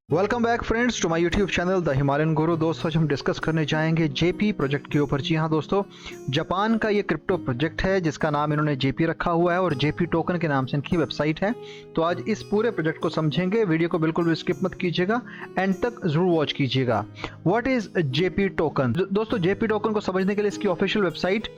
Welcome back friends to my YouTube channel the Himalayan Guru. दोस्तों आज हम डिस्कस करने जाएंगे जेपी प्रोजेक्ट के ऊपर। जी हाँ दोस्तों, जापान का ये क्रिप्टो प्रोजेक्ट है जिसका नाम इन्होंने जेपी रखा हुआ है और जेपी टोकन के नाम से इनकी वेबसाइट है। तो आज इस पूरे प्रोजेक्ट को समझेंगे, वीडियो को बिल्कुल भी स्किप मत कीजिएगा, एंड तक जरूर वॉच कीजिएगा। What is JP token? दोस्तों जेपी टोकन को समझने के लिए इसकी ऑफिशियल वेबसाइट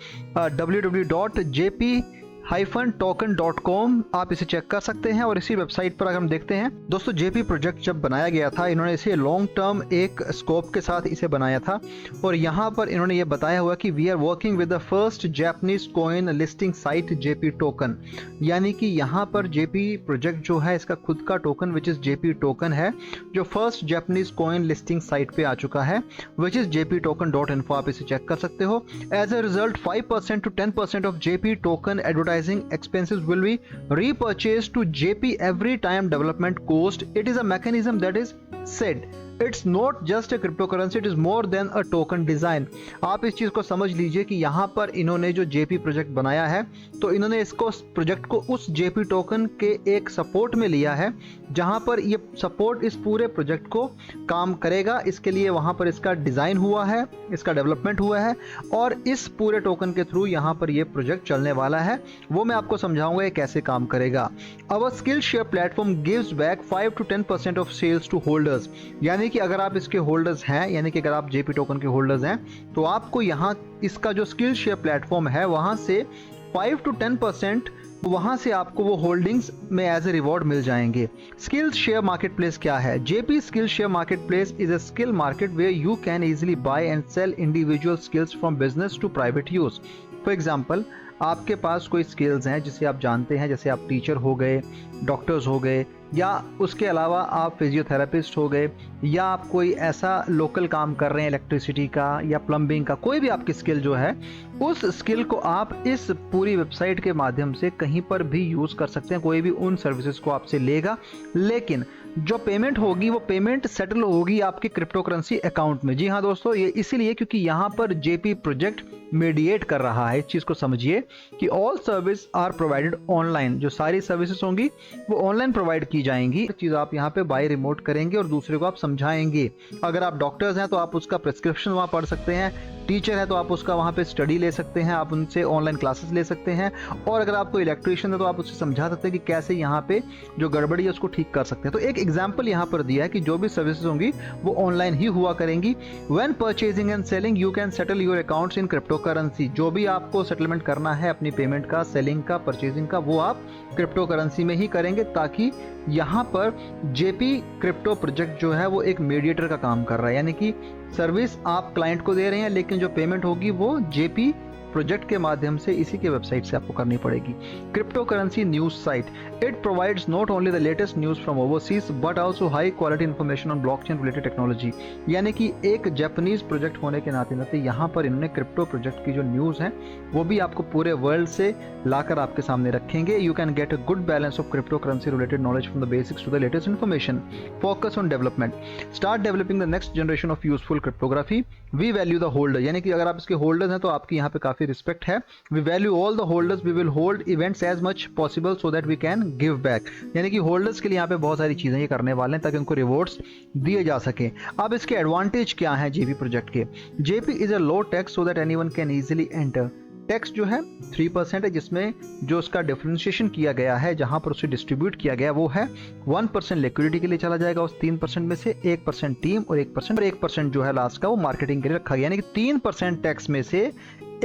www.jp-token.com आप इसे चेक कर सकते हैं। और इसी वेबसाइट पर अगर हम देखते हैं दोस्तों, जेपी प्रोजेक्ट जब बनाया गया था इन्होंने इसे लॉन्ग टर्म एक स्कोप के साथ इसे बनाया था। और यहाँ पर इन्होंने ये बताया हुआ कि we are working with the first Japanese coin listing site JP token, यानी कि यहाँ पर जेपी प्रोजेक्ट जो है इसका खुद का token which is JP token है, जो first Japanese coin listing site पे आ चुका है, विच इज jp-token.info। आप इसे चेक कर सकते हो। As a result 5% to 10% of JP token advertising expenses will be repurchased to JP every time development cost. It is a mechanism that is said it's not just a cryptocurrency, it is more than a token design। आप इस चीज को समझ लीजिए कि यहाँ पर इन्होंने जो जेपी प्रोजेक्ट बनाया है तो इन्होंने इसको प्रोजेक्ट को उस जेपी टोकन के एक सपोर्ट में लिया है, जहाँ पर ये सपोर्ट इस पूरे प्रोजेक्ट को काम करेगा। इसके लिए वहाँ पर इसका डिजाइन हुआ है, इसका डेवलपमेंट हुआ है और इस पूरे टोकन के थ्रू यहाँ पर ये प्रोजेक्ट चलने वाला है। वो मैं आपको समझाऊंगा ये कैसे काम करेगा। Our skill share platform gives back 5 to 10% of sales to holders, यानी कि अगर आप इसके होल्डर्स हैं, यानी कि अगर आप जेपी टोकन के होल्डर्स हैं तो आपको यहाँ इसका जो स्किल शेयर प्लेटफॉर्म है वहां से 5 to 10% वहां से आपको वो होल्डिंग्स में एज ए रिवॉर्ड मिल जाएंगे। स्किल शेयर मार्केट प्लेस क्या है? JP skill share market place is a skill market where you can easily buy and sell individual skills from business to private use. For example, आपके पास कोई skills हैं जिसे आप जानते हैं, जैसे आप टीचर हो गए, डॉक्टर्स हो गए, या उसके अलावा आप फिजियोथेरेपिस्ट हो गए, या आप कोई ऐसा लोकल काम कर रहे हैं इलेक्ट्रिसिटी का या प्लम्बिंग का, कोई भी आपकी स्किल जो है उस स्किल को आप इस पूरी वेबसाइट के माध्यम से कहीं पर भी यूज़ कर सकते हैं। कोई भी उन सर्विसेज को आपसे लेगा, लेकिन जो पेमेंट होगी वो पेमेंट सेटल होगी आपके क्रिप्टो करेंसी अकाउंट में। जी हाँ दोस्तों, ये इसीलिए क्योंकि यहाँ पर जेपी प्रोजेक्ट मीडिएट कर रहा है। इस चीज़ को समझिए कि all service are provided online, जो सारी सर्विसेज होंगी वो ऑनलाइन प्रोवाइड की जाएंगी। चीज़ आप यहाँ पे बाय रिमोट करेंगे और दूसरे को आप समझाएंगे। अगर आप डॉक्टर्स हैं तो आप उसका प्रिस्क्रिप्शन वहाँ पढ़ सकते हैं, टीचर है तो आप उसका वहाँ पे स्टडी ले सकते हैं, आप उनसे ऑनलाइन क्लासेस ले सकते हैं, और अगर आपको इलेक्ट्रिशियन है तो आप उससे समझा सकते हैं कि कैसे यहाँ पे जो गड़बड़ी है उसको ठीक कर सकते हैं। तो एक एग्जाम्पल यहाँ पर दिया है कि जो भी सर्विसेज होंगी वो ऑनलाइन ही हुआ करेंगी। When purchasing and selling you can settle your accounts in crypto currency. जो भी आपको सेटलमेंट करना है अपनी पेमेंट का, सेलिंग का, परचेजिंग का, वो आप क्रिप्टो करेंसी में ही करेंगे, ताकि यहाँ पर जेपी क्रिप्टो प्रोजेक्ट जो है वो एक मीडिएटर का काम कर रहा है, यानी कि सर्विस आप क्लाइंट को दे रहे हैं लेकिन जो पेमेंट होगी वो जेपी प्रोजेक्ट के माध्यम से इसी के वेबसाइट से आपको करनी पड़ेगी। Crypto currency news site, it provides not only the latest news from overseas but also high quality information on blockchain related technology. यानी कि एक जापानीज प्रोजेक्ट होने के नाते नाते यहाँ पर इन्होंने क्रिप्टो प्रोजेक्ट की जो न्यूज है वो भी आपको पूरे वर्ल्ड से लाकर आपके सामने रखेंगे। You can get a good balance of crypto currency related knowledge from the basics to the latest information. Focus on development, start developing the next generation of useful cryptography. We value the holder, यानी कि अगर आप इसके holders हैं तो आपकी यहाँ पे काफी रिस्पेक्ट है। We value all the holders, we will hold events as much possible so that we can give back. यानी कि होल्डर्स के लिए यहाँ पे बहुत सारी चीजें ये करने वाले हैं ताकि उनको रिवॉर्ड्स दिए जा सके। अब इसके एडवांटेज क्या है जेपी प्रोजेक्ट के? JP is a low tax so that anyone can easily enter. Tax जो है 3% है, जिसमें जो उसका डिफरेंशिएशन किया गया है, जहां पर उसे डिस्ट्रीब्यूट किया गया वो है 1% लिक्विडिटी के लिए चला जाएगा उस 3% में से, 1% टीम और 1% जो है लास्ट का वो मार्केटिंग के लिए रखा गया। यानी कि 3% टैक्स में से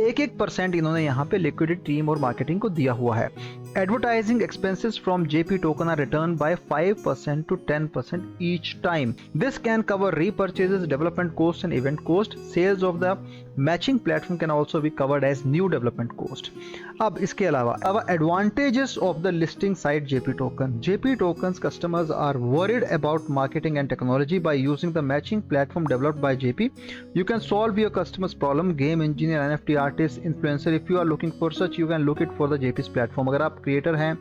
1% इन्होंने यहाँ पे लिक्विडिटी, टीम और मार्केटिंग को दिया हुआ है। Advertising expenses from JP token are returned by 5% to 10% each time. This can cover repurchases, development costs and event cost. Sales of the matching platform can also be covered as new development cost. अब इसके अलावा advantages of the listing site JP token. JP tokens customers are worried about marketing and technology. By using the matching platform developed by JP, you can solve your customers problem. Game engineer, NFT artist, influencer, if you are looking for such, you can look it for the JP's platform. अगर आप creator हैं,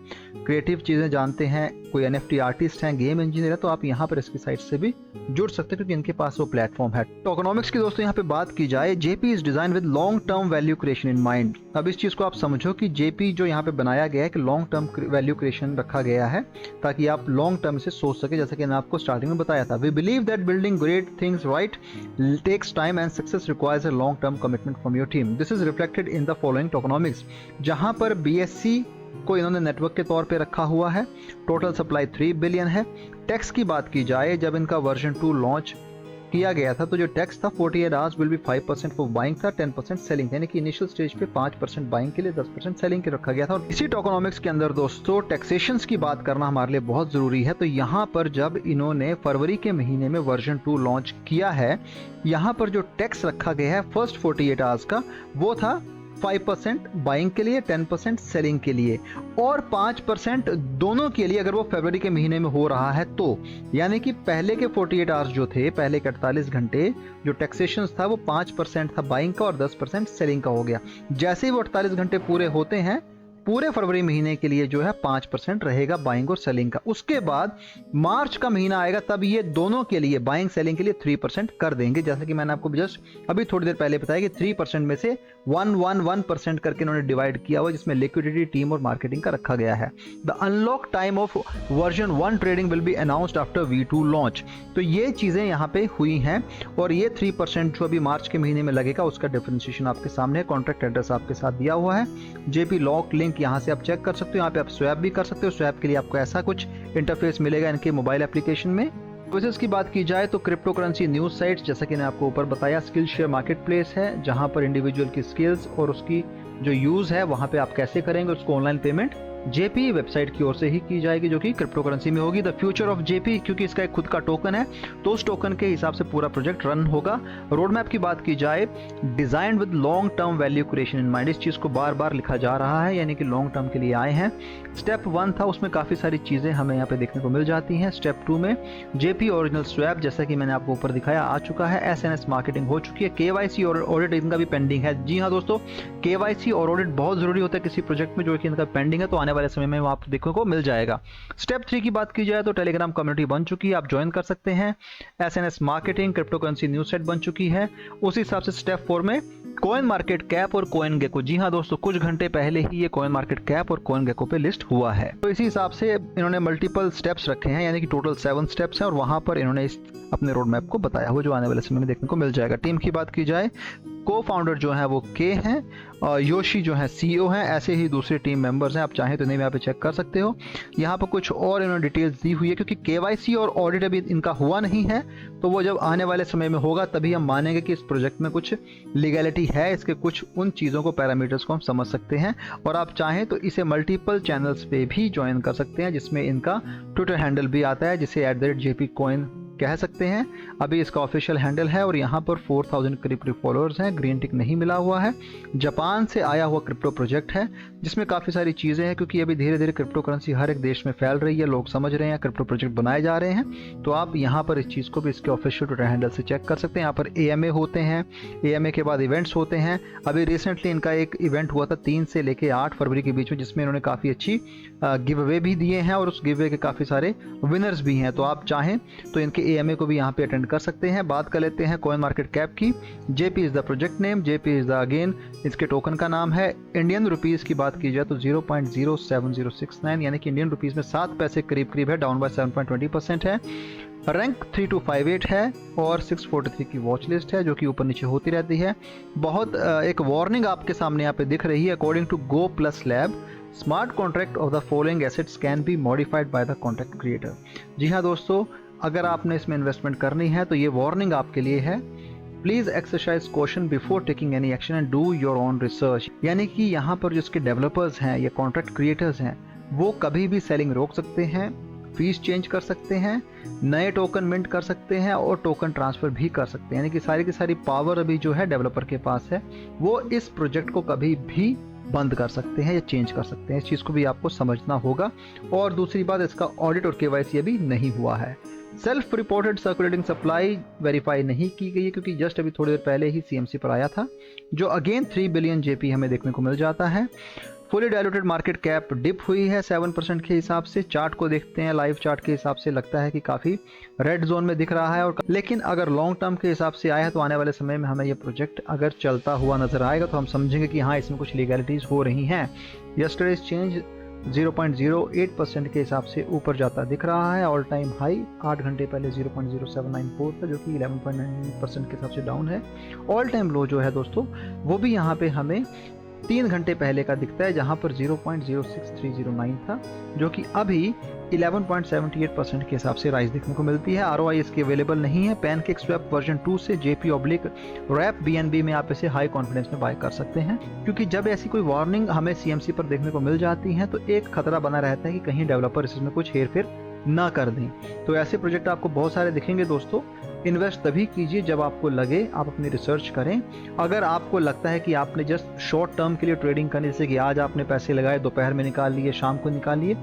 creative चीज़ें जानते हैं, कोई NFT artist हैं, game engineer है, तो आप यहाँ पर इसकी साइट से भी जुड़ सकते हैं क्योंकि इनके पास वो प्लेटफॉर्म है। टोकनॉमिक्स की दोस्तों यहाँ पे बात की जाए, JP is design with long term value creation in mind. अब इस चीज को आप समझो कि JP जो यहाँ पे बनाया गया है कि लॉन्ग टर्म वैल्यू क्रिएशन रखा गया है ताकि आप लॉन्ग टर्म से सोच सके, जैसा कि मैंने आपको स्टार्टिंग में बताया था। We believe that building great things right takes time and success requires a long term commitment from your team. This is reflected in the following tokenomics, जहां पर BSC को इन्होंने नेटवर्क के तौर पे रखा हुआ है। टोटल सप्लाई 3 बिलियन है। टैक्स की बात की जाए, जब इनका वर्जन 2 लॉन्च किया गया था तो जो टैक्स था 48 hours will be 5% for buying था, 10% सेलिंग, यानी कि इनिशियल स्टेज पे 5% बाइंग के लिए, 10% सेलिंग के रखा गया था। और इसी टोकनॉमिक्स के अंदर दोस्तों टैक्सेशंस की बात करना हमारे लिए बहुत जरूरी है। तो यहाँ पर जब इन्होंने फरवरी के महीने में वर्जन 2 लॉन्च किया है, यहाँ पर जो टैक्स रखा गया है फर्स्ट 48 आवर्स का, वो था 5% बाइंग के लिए, 10% सेलिंग के लिए और 5% दोनों के लिए अगर वो फरवरी के महीने में हो रहा है तो। यानी कि पहले के 48 आवर्स जो थे, पहले के 48 घंटे जो टैक्सेशन था वो 5% था बाइंग का और 10% सेलिंग का हो गया। जैसे ही वो 48 घंटे पूरे होते हैं, पूरे फरवरी महीने के लिए जो है 5% रहेगा बाइंग और सेलिंग का। उसके बाद मार्च का महीना आएगा तब ये दोनों के लिए बाइंग सेलिंग के लिए 3% कर देंगे, जैसा कि मैंने आपको जस्ट अभी थोड़ी देर पहले बताया कि 3% में से 111% करके इन्होंने डिवाइड किया हुआ, जिसमें लिक्विडिटी, टीम और मार्केटिंग का रखा गया है। The unlock time of version 1 trading will be announced after V2 launch. तो ये चीजें यहाँ पे हुई हैं और ये 3% जो अभी मार्च के महीने में लगेगा उसका डिफरेंशिएशन आपके सामने है। कॉन्ट्रैक्ट एड्रेस आपके साथ दिया हुआ है, JP लॉक लिंक यहाँ से आप चेक कर सकते हो। यहाँ पे आप स्वैप भी कर सकते हो। स्वैप के लिए आपको ऐसा कुछ इंटरफेस मिलेगा इनके मोबाइल एप्लीकेशन में। सर्विसेज की बात की जाए तो क्रिप्टो करेंसी न्यूज साइट, जैसा कि मैंने आपको ऊपर बताया, स्किल शेयर मार्केट प्लेस है जहां पर इंडिविजुअल की स्किल्स और उसकी जो यूज है वहां पे आप कैसे करेंगे उसको ऑनलाइन पेमेंट JP वेबसाइट की ओर से ही की जाएगी, जो कि क्रिप्टो करेंसी में होगी। द फ्यूचर ऑफ JP, क्योंकि इसका एक खुद का टोकन है तो उस टोकन के हिसाब से पूरा प्रोजेक्ट रन होगा। रोड मैप की बात की जाए, design with long term value creation in mind, इस चीज को बार बार लिखा जा रहा है, यानी कि लॉन्ग टर्म के लिए आए हैं। स्टेप 1 था, उसमें काफी सारी चीजें हमें यहाँ पे देखने को मिल जाती हैं। स्टेप 2 में JP ओरिजिनल स्वैप, जैसा कि मैंने आपको ऊपर दिखाया, आ चुका है। SNS मार्केटिंग हो चुकी है। KYC और ऑडिट इनका भी पेंडिंग है। जी हाँ दोस्तों, KYC और ऑडिट बहुत जरूरी होता है किसी प्रोजेक्ट में, जो कि इनका पेंडिंग है, तो आने वाले समय में वो आप देखने को मिल जाएगा। स्टेप 3 की बात की जाए तो टेलीग्राम कम्युनिटी बन चुकी है, आप ज्वाइन कर सकते हैं। SNS marketing, crypto currency news site बन चुकी है। उसी हिसाब से स्टेप 4 में कॉइन मार्केट कैप और कॉइन गेको, जी हाँ दोस्तों, कुछ घंटे पहले ही ये कॉइन मार्केट कैप और कॉइन गेको पे लिस्ट हुआ है। तो इसी हिसाब से इन्होंने मल्टीपल स्टेप्स रखे हैं, यानी कि टोटल 7 स्टेप्स हैं और वहां पर इन्होंने इस अपने रोड मैप को बताया हुआ, जो आने वाले समय में देखने को मिल जाएगा। टीम की बात की जाए, को फाउंडर जो है वो के हैं और योशी जो है CEO हैं। ऐसे ही दूसरे टीम मेंबर्स हैं, आप चाहें तो इन्हें यहाँ पे चेक कर सकते हो। यहाँ पर कुछ और इन्होंने डिटेल्स दी हुई है, क्योंकि KYC और ऑडिट अभी इनका हुआ नहीं है, तो वो जब आने वाले समय में होगा तभी हम मानेंगे कि इस प्रोजेक्ट में कुछ लीगैलिटी है, इसके कुछ उन चीज़ों को, पैरामीटर्स को हम समझ सकते हैं। और आप चाहें तो इसे मल्टीपल चैनल्स पे भी ज्वाइन कर सकते हैं, जिसमें इनका ट्विटर हैंडल भी आता है, जिसे @JP Coin कह सकते हैं। अभी इसका ऑफिशियल हैंडल है और यहाँ पर 4000 करीब फॉलोअर्स हैं। ग्रीन टिक नहीं मिला हुआ है। जापान से आया हुआ क्रिप्टो प्रोजेक्ट है, जिसमें काफ़ी सारी चीज़ें हैं, क्योंकि अभी धीरे धीरे क्रिप्टो करेंसी हर एक देश में फैल रही है, लोग समझ रहे हैं, क्रिप्टो प्रोजेक्ट बनाए जा रहे हैं। तो आप यहाँ पर इस चीज़ को भी इसके ऑफिशियल ट्विटर हैंडल से चेक कर सकते हैं। यहाँ पर AMA होते हैं, AMA के बाद इवेंट्स होते हैं। अभी रिसेंटली इनका एक इवेंट हुआ था 3 से लेकर 8 फरवरी के बीच में, जिसमें इन्होंने काफ़ी अच्छी गिव अवे भी दिए हैं और उस गिव अवे के काफ़ी सारे विनर्स भी हैं। तो आप चाहें तो इनके AMA को भी यहाँ पे अटेंड कर सकते हैं। बात कर लेते हैं कॉइन मार्केट कैप की। JP is the project name, JP is the again इसके टोकन का नाम है। इंडियन रुपीस की बात की जाए तो 0.07069, यानी कि इंडियन रुपीस में 7 पैसे करीब है, डाउन बाय 7.20% है। रैंक 3258 है और 643 की वॉच लिस्ट है, जो कि ऊपर नीचे होती रहती है। बहुत एक वार्निंग आपके सामने यहाँ पे दिख रही है। According to Go Plus Lab, smart contract of the following assets can be modified by the contract creator. जी हाँ दोस्तों, अगर आपने इसमें इन्वेस्टमेंट करनी है तो ये वार्निंग आपके लिए है। Please exercise caution before taking any action and do your own research. यानी कि यहाँ पर जिसके डेवलपर्स हैं या कॉन्ट्रैक्ट क्रिएटर्स हैं, वो कभी भी सेलिंग रोक सकते हैं, फीस चेंज कर सकते हैं, नए टोकन मिंट कर सकते हैं और टोकन ट्रांसफर भी कर सकते हैं। यानी कि सारी की सारी पावर अभी जो है डेवलपर के पास है, वो इस प्रोजेक्ट को कभी भी बंद कर सकते हैं या चेंज कर सकते हैं। इस चीज़ को भी आपको समझना होगा। और दूसरी बात, इसका ऑडिट और KYC अभी नहीं हुआ है। Self reported circulating supply verify नहीं की गई है, क्योंकि जस्ट अभी थोड़ी देर पहले ही CMC पर आया था, जो अगेन 3 बिलियन JP हमें देखने को मिल जाता है। Fully diluted market cap dip हुई है 7% के हिसाब से। चार्ट को देखते हैं, लाइव चार्ट के हिसाब से लगता है कि काफ़ी रेड जोन में दिख रहा है। और लेकिन अगर लॉन्ग टर्म के हिसाब से आया है तो आने वाले समय में हमें ये प्रोजेक्ट अगर चलता हुआ नजर आएगा तो हम समझेंगे कि हाँ, इसमें कुछ लीगैलिटीज़ हो रही हैं। यस्टरडेज चेंज 0.08% के हिसाब से ऊपर जाता दिख रहा है। ऑल टाइम हाई 8 घंटे पहले 0.0794 था, जो कि 11.9% के हिसाब से डाउन है। ऑल टाइम लो जो है दोस्तों, वो भी यहाँ पे हमें 3 घंटे पहले का दिखता है, जहाँ पर 0.06309 था, जो कि अभी 11.78% के हिसाब से राइज देखने को मिलती है। ROI इसकी अवेलेबल नहीं है। पैनकेक स्वैप वर्जन 2 से JP/RAP BNB में आप इसे हाई कॉन्फिडेंस में बाय कर सकते हैं, क्योंकि जब ऐसी कोई वार्निंग हमें CMC पर देखने को मिल जाती है तो एक खतरा बना रहता है कि कहीं डेवलपर इसमें कुछ हेरफेर ना कर दें। तो ऐसे प्रोजेक्ट आपको बहुत सारे दिखेंगे दोस्तों। इन्वेस्ट तभी कीजिए जब आपको लगे, आप अपनी रिसर्च करें। अगर आपको लगता है कि आपने जस्ट शॉर्ट टर्म के लिए ट्रेडिंग करने, जैसे कि आज आपने पैसे लगाए, दोपहर में निकाल लिए, शाम को निकाल लिए,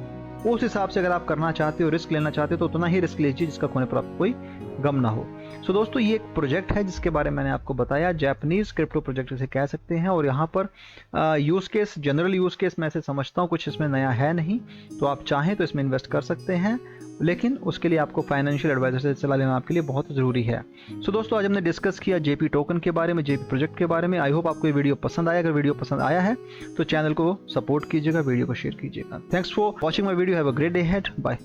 उस हिसाब से अगर आप करना चाहते हो, रिस्क लेना चाहते हो, तो उतना ही रिस्क लीजिए जिसका खोने पर आपको कोई गम ना हो। सो दोस्तों, ये एक प्रोजेक्ट है जिसके बारे में मैंने आपको बताया, जापानीज क्रिप्टो प्रोजेक्ट इसे कह सकते हैं। और यहाँ पर use case, general use case मैं इसे समझता हूँ, कुछ इसमें नया है नहीं, तो आप चाहें तो इसमें इन्वेस्ट कर सकते हैं, लेकिन उसके लिए आपको फाइनेंशियल एडवाइजर से सलाह लेना आपके लिए बहुत ज़रूरी है। सो दोस्तों, आज हमने डिस्कस किया JP टोकन के बारे में, JP प्रोजेक्ट के बारे में। आई होप आपको ये वीडियो पसंद आया। अगर वीडियो पसंद आया है तो चैनल को सपोर्ट कीजिएगा, वीडियो को शेयर कीजिएगा। Thanks for watching my video. Have a great day ahead. Bye.